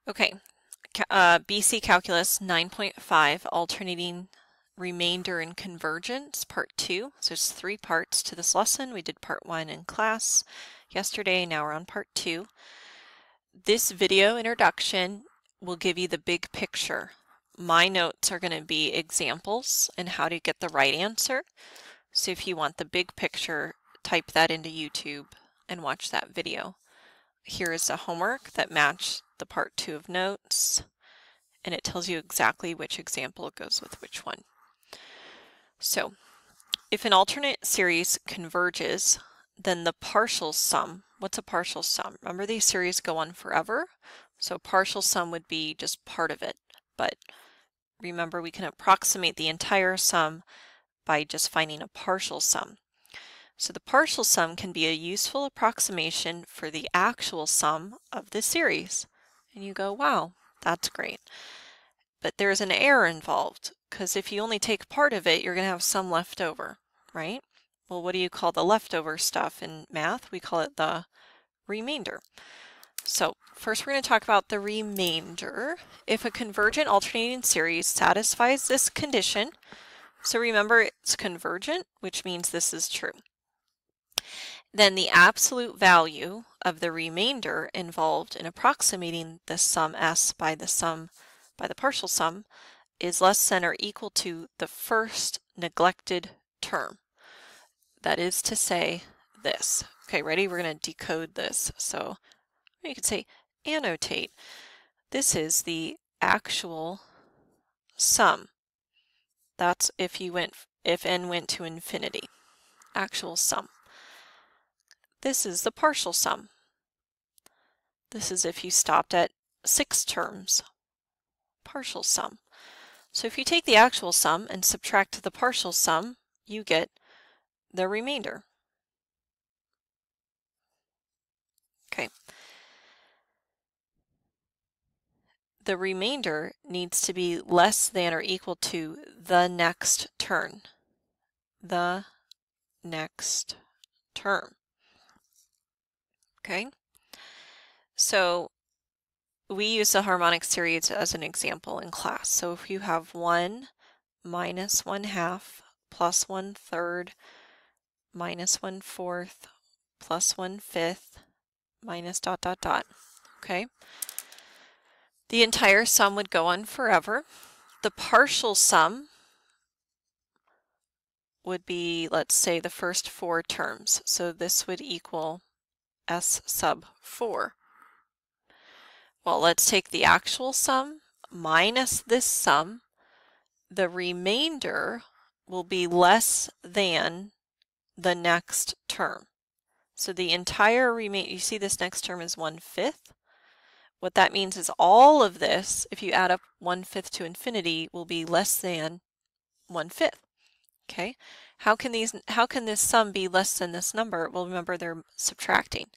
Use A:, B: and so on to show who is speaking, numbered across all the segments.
A: Okay, BC Calculus 9.5, Alternating Remainder and Convergence, Part 2. So there's 3 parts to this lesson. We did Part 1 in class yesterday, now we're on Part 2. This video introduction will give you the big picture. My notes are going to be examples and how to get the right answer. So if you want the big picture, type that into YouTube and watch that video. Here is a homework that matched the part 2 of notes, and it tells you exactly which example goes with which one. So, if an alternate series converges, then the partial sum, what's a partial sum? Remember, these series go on forever, so partial sum would be just part of it, but remember we can approximate the entire sum by just finding a partial sum. So the partial sum can be a useful approximation for the actual sum of the series. And you go, wow, that's great. But there's an error involved, because if you only take part of it, you're going to have some left over, right? Well, what do you call the leftover stuff in math? We call it the remainder. So first we're going to talk about the remainder. If a convergent alternating series satisfies this condition, so remember it's convergent, which means this is true, then the absolute value of the remainder involved in approximating the sum s by the partial sum is less than or equal to the first neglected term. That is to say this. Okay, ready? We're going to decode this. So you could say annotate. This is the actual sum. That's if n went to infinity. Actual sum. This is the partial sum. This is if you stopped at 6 terms. Partial sum. So if you take the actual sum and subtract the partial sum, you get the remainder. Okay. The remainder needs to be less than or equal to the next term. The next term. Okay? So we use the harmonic series as an example in class. So if you have 1 minus 1/2 plus 1/3 minus 1/4 plus 1/5 minus ... Okay? The entire sum would go on forever. The partial sum would be, let's say, the first 4 terms. So this would equal s sub 4. Well, let's take the actual sum minus this sum. The remainder will be less than the next term. So the entire remainder, you see this next term is 1/5. What that means is all of this, if you add up 1/5 to infinity, will be less than 1/5. Okay? How can this sum be less than this number? Well, remember they're subtracting.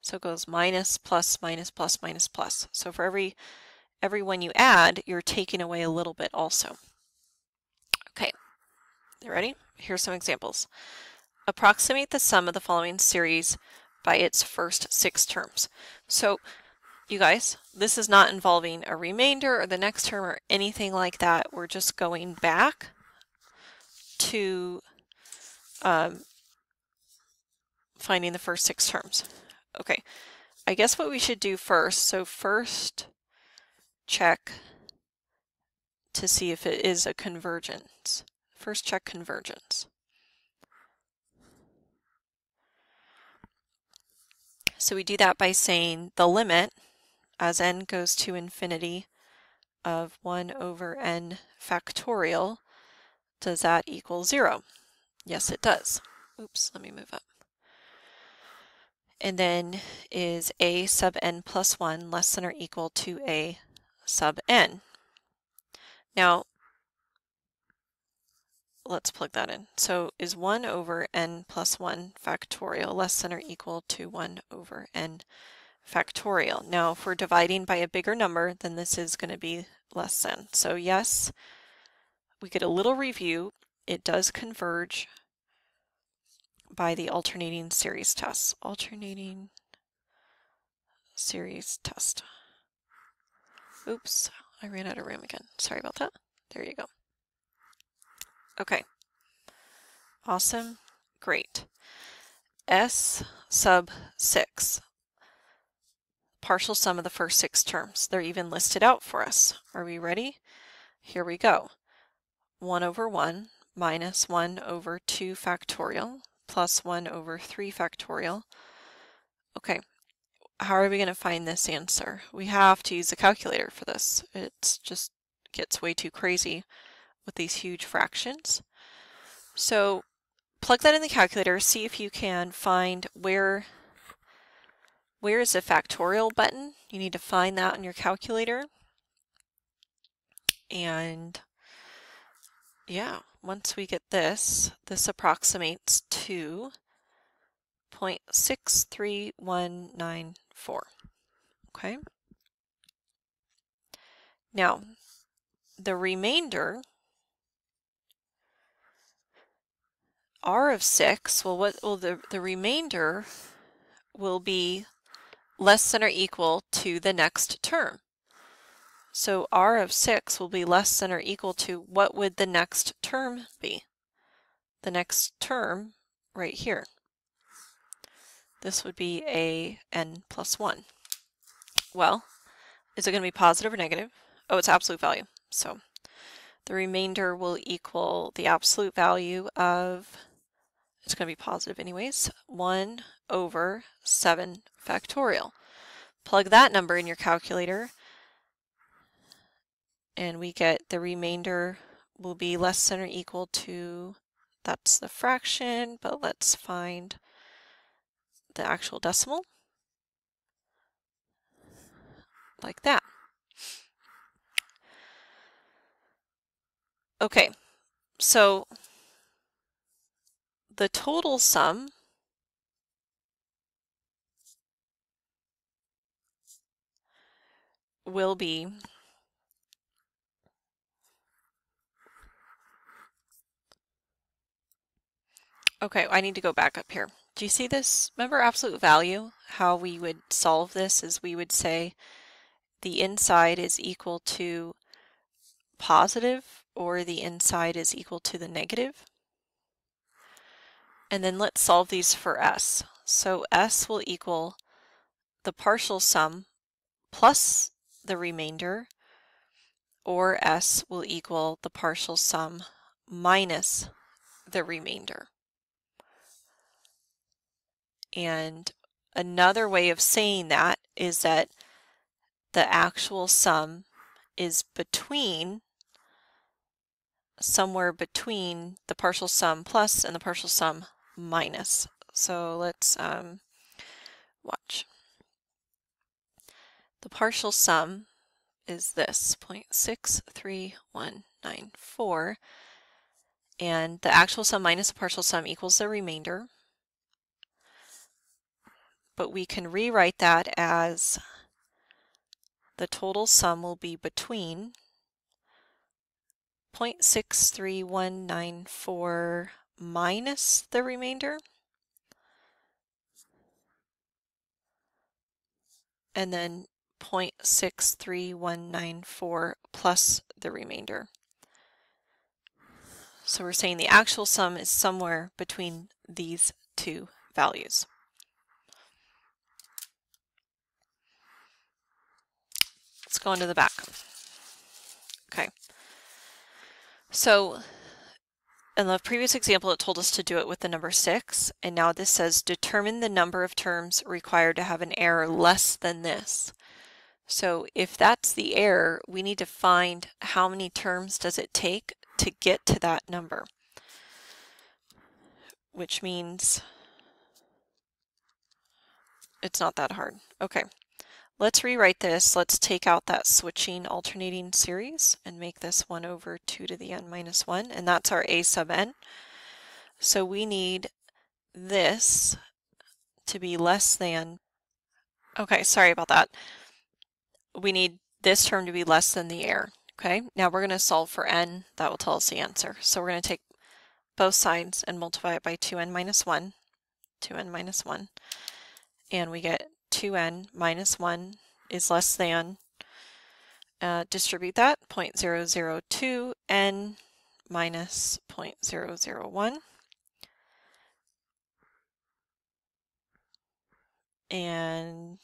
A: So it goes minus, plus, minus, plus, minus, plus. So for every one you add, you're taking away a little bit also. Okay, you ready? Here's some examples. Approximate the sum of the following series by its first 6 terms. So you guys, this is not involving a remainder or the next term or anything like that. We're just going back to finding the first 6 terms. Okay, I guess what we should do first, so first check to see if it is a convergence. First check convergence. So we do that by saying the limit as n goes to infinity of 1 over n factorial, does that equal 0? Yes, it does. Oops, let me move up. And then is a sub n plus 1 less than or equal to a sub n? Now, let's plug that in. So is 1 over n plus 1 factorial less than or equal to 1 over n factorial? Now, if we're dividing by a bigger number, then this is going to be less than. So yes, we get a little review. It does converge by the alternating series test. Alternating series test. Oops, I ran out of room again. Sorry about that. There you go. Okay. Awesome. Great. S sub 6. Partial sum of the first 6 terms. They're even listed out for us. Are we ready? Here we go. 1 over 1 minus 1 over 2 factorial plus 1 over 3 factorial. Okay, how are we going to find this answer? We have to use a calculator for this. It just gets way too crazy with these huge fractions. So plug that in the calculator, see if you can find where is the factorial button. You need to find that on your calculator. And yeah, once we get this approximates to 0.63194. Okay. Now, the remainder, r of 6, well, what will the remainder will be less than or equal to the next term. So r of 6 will be less than or equal to, what would the next term be? The next term right here. This would be a n plus 1. Well, is it going to be positive or negative? Oh, it's absolute value. So the remainder will equal the absolute value of, it's going to be positive anyways, 1 over 7 factorial. Plug that number in your calculator and we get the remainder will be less than or equal to, that's the fraction, but let's find the actual decimal, like that. Okay, so the total sum will be okay, I need to go back up here. Do you see this? Remember absolute value? How we would solve this is we would say the inside is equal to positive or the inside is equal to the negative. And then let's solve these for s. So s will equal the partial sum plus the remainder, or s will equal the partial sum minus the remainder. And another way of saying that is that the actual sum is somewhere between the partial sum plus and the partial sum minus. So let's watch. The partial sum is this, 0.63194, and the actual sum minus the partial sum equals the remainder. But we can rewrite that as the total sum will be between 0.63194 minus the remainder and then 0.63194 plus the remainder. So we're saying the actual sum is somewhere between these two values. Let's go into the back. Okay. So in the previous example, it told us to do it with the number 6, and now this says determine the number of terms required to have an error less than this. So if that's the error, we need to find how many terms does it take to get to that number, which means it's not that hard. Okay. Let's rewrite this. Let's take out that switching alternating series and make this 1 over 2 to the n minus 1, and that's our a sub n. So we need this to be less than, okay, sorry about that. We need this term to be less than the error. Okay, now we're going to solve for n. That will tell us the answer. So we're going to take both sides and multiply it by 2n minus 1, 2n minus 1, and we get 2n minus 1 is less than, distribute that, 0.002 n minus 0.001. And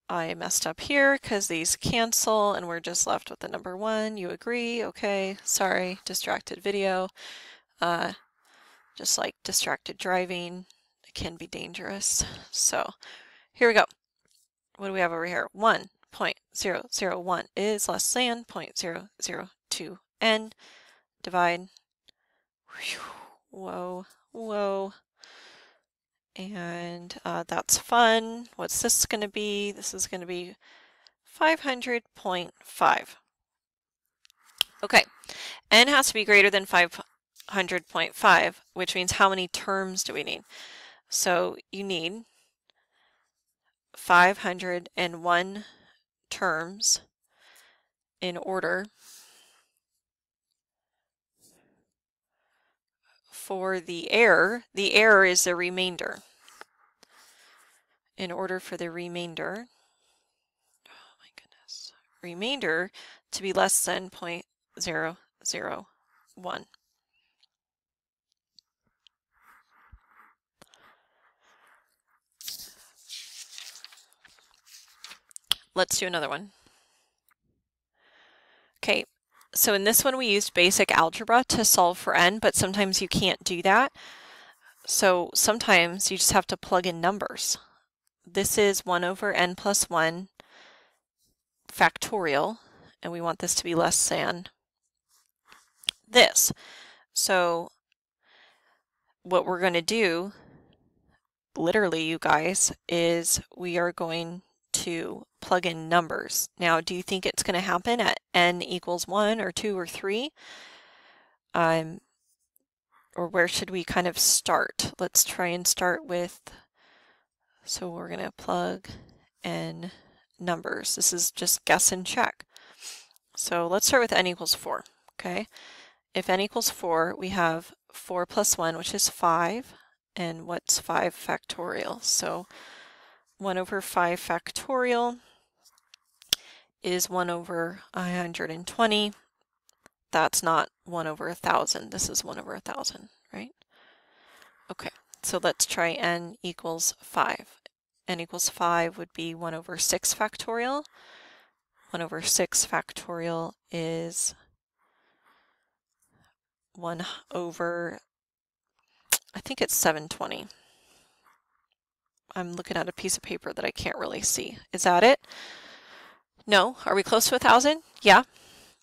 A: I messed up here because these cancel and we're just left with the number 1. You agree? Okay, sorry, distracted video. Just like distracted driving, it can be dangerous. So here we go. What do we have over here? 1.001 is less than 0.002 n. Divide. Whoa, whoa. And that's fun. What's this going to be? This is going to be 500.5. Okay, n has to be greater than 500.5, which means how many terms do we need? So you need 501 terms in order for the error. The error is the remainder. In order for the remainder, oh my goodness, remainder to be less than 0.001. Let's do another one. Okay, so in this one we used basic algebra to solve for n, but sometimes you can't do that. So sometimes you just have to plug in numbers. This is 1 over n plus 1 factorial, and we want this to be less than this. So what we're going to do, literally you guys, is we are going to plug in numbers. Now, do you think it's going to happen at n equals 1 or 2 or 3? Or where should we kind of start? Let's try and start with, so we're going to plug in numbers. This is just guess and check. So let's start with n equals 4, okay? If n equals 4, we have 4 plus 1, which is 5, and what's 5 factorial? So 1 over 5 factorial is 1 over 120. That's not 1 over 1,000. This is 1 over 1,000, right? Okay, so let's try n equals 5. n equals 5 would be 1 over 6 factorial. 1 over 6 factorial is 1 over, I think it's 720. I'm looking at a piece of paper that I can't really see. Is that it? No. Are we close to 1,000? Yeah.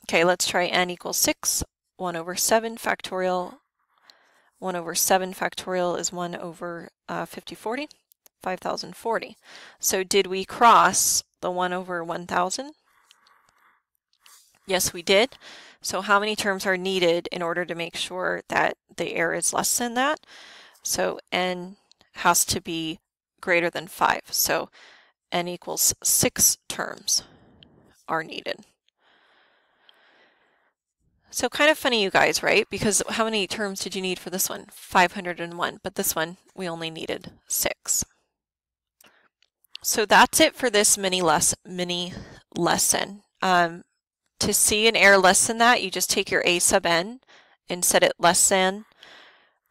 A: Okay, let's try n equals 6. 1 over 7 factorial. 1 over 7 factorial is 1 over 5040, 5,040. So did we cross the 1 over 1,000? Yes, we did. So how many terms are needed in order to make sure that the error is less than that? So n has to be greater than 5. So n equals 6 terms are needed. So kind of funny, you guys, right? Because how many terms did you need for this one? 501, but this one we only needed 6. So that's it for this mini lesson. To see an error less than that, you just take your a sub n and set it less than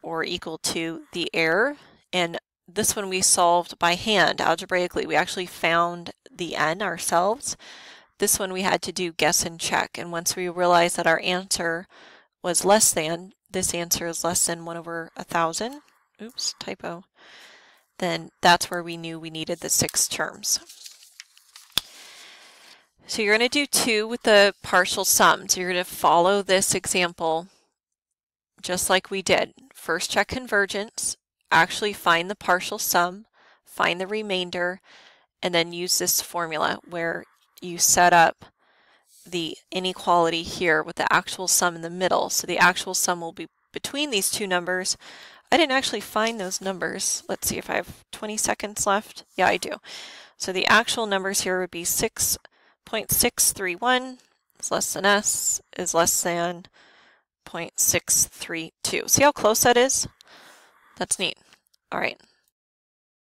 A: or equal to the error. And this one we solved by hand, algebraically. We actually found the n ourselves. This one we had to do guess and check. And once we realized that our answer was less than, this answer is less than 1 over 1,000, oops, typo, then that's where we knew we needed the 6 terms. So you're going to do 2 with the partial sums. You're going to follow this example just like we did. First check convergence, actually find the partial sum, find the remainder, and then use this formula where you set up the inequality here with the actual sum in the middle. So the actual sum will be between these two numbers. I didn't actually find those numbers. Let's see if I have 20 seconds left. Yeah, I do. So the actual numbers here would be 6.631 is less than s is less than 0.632. See how close that is? That's neat. All right.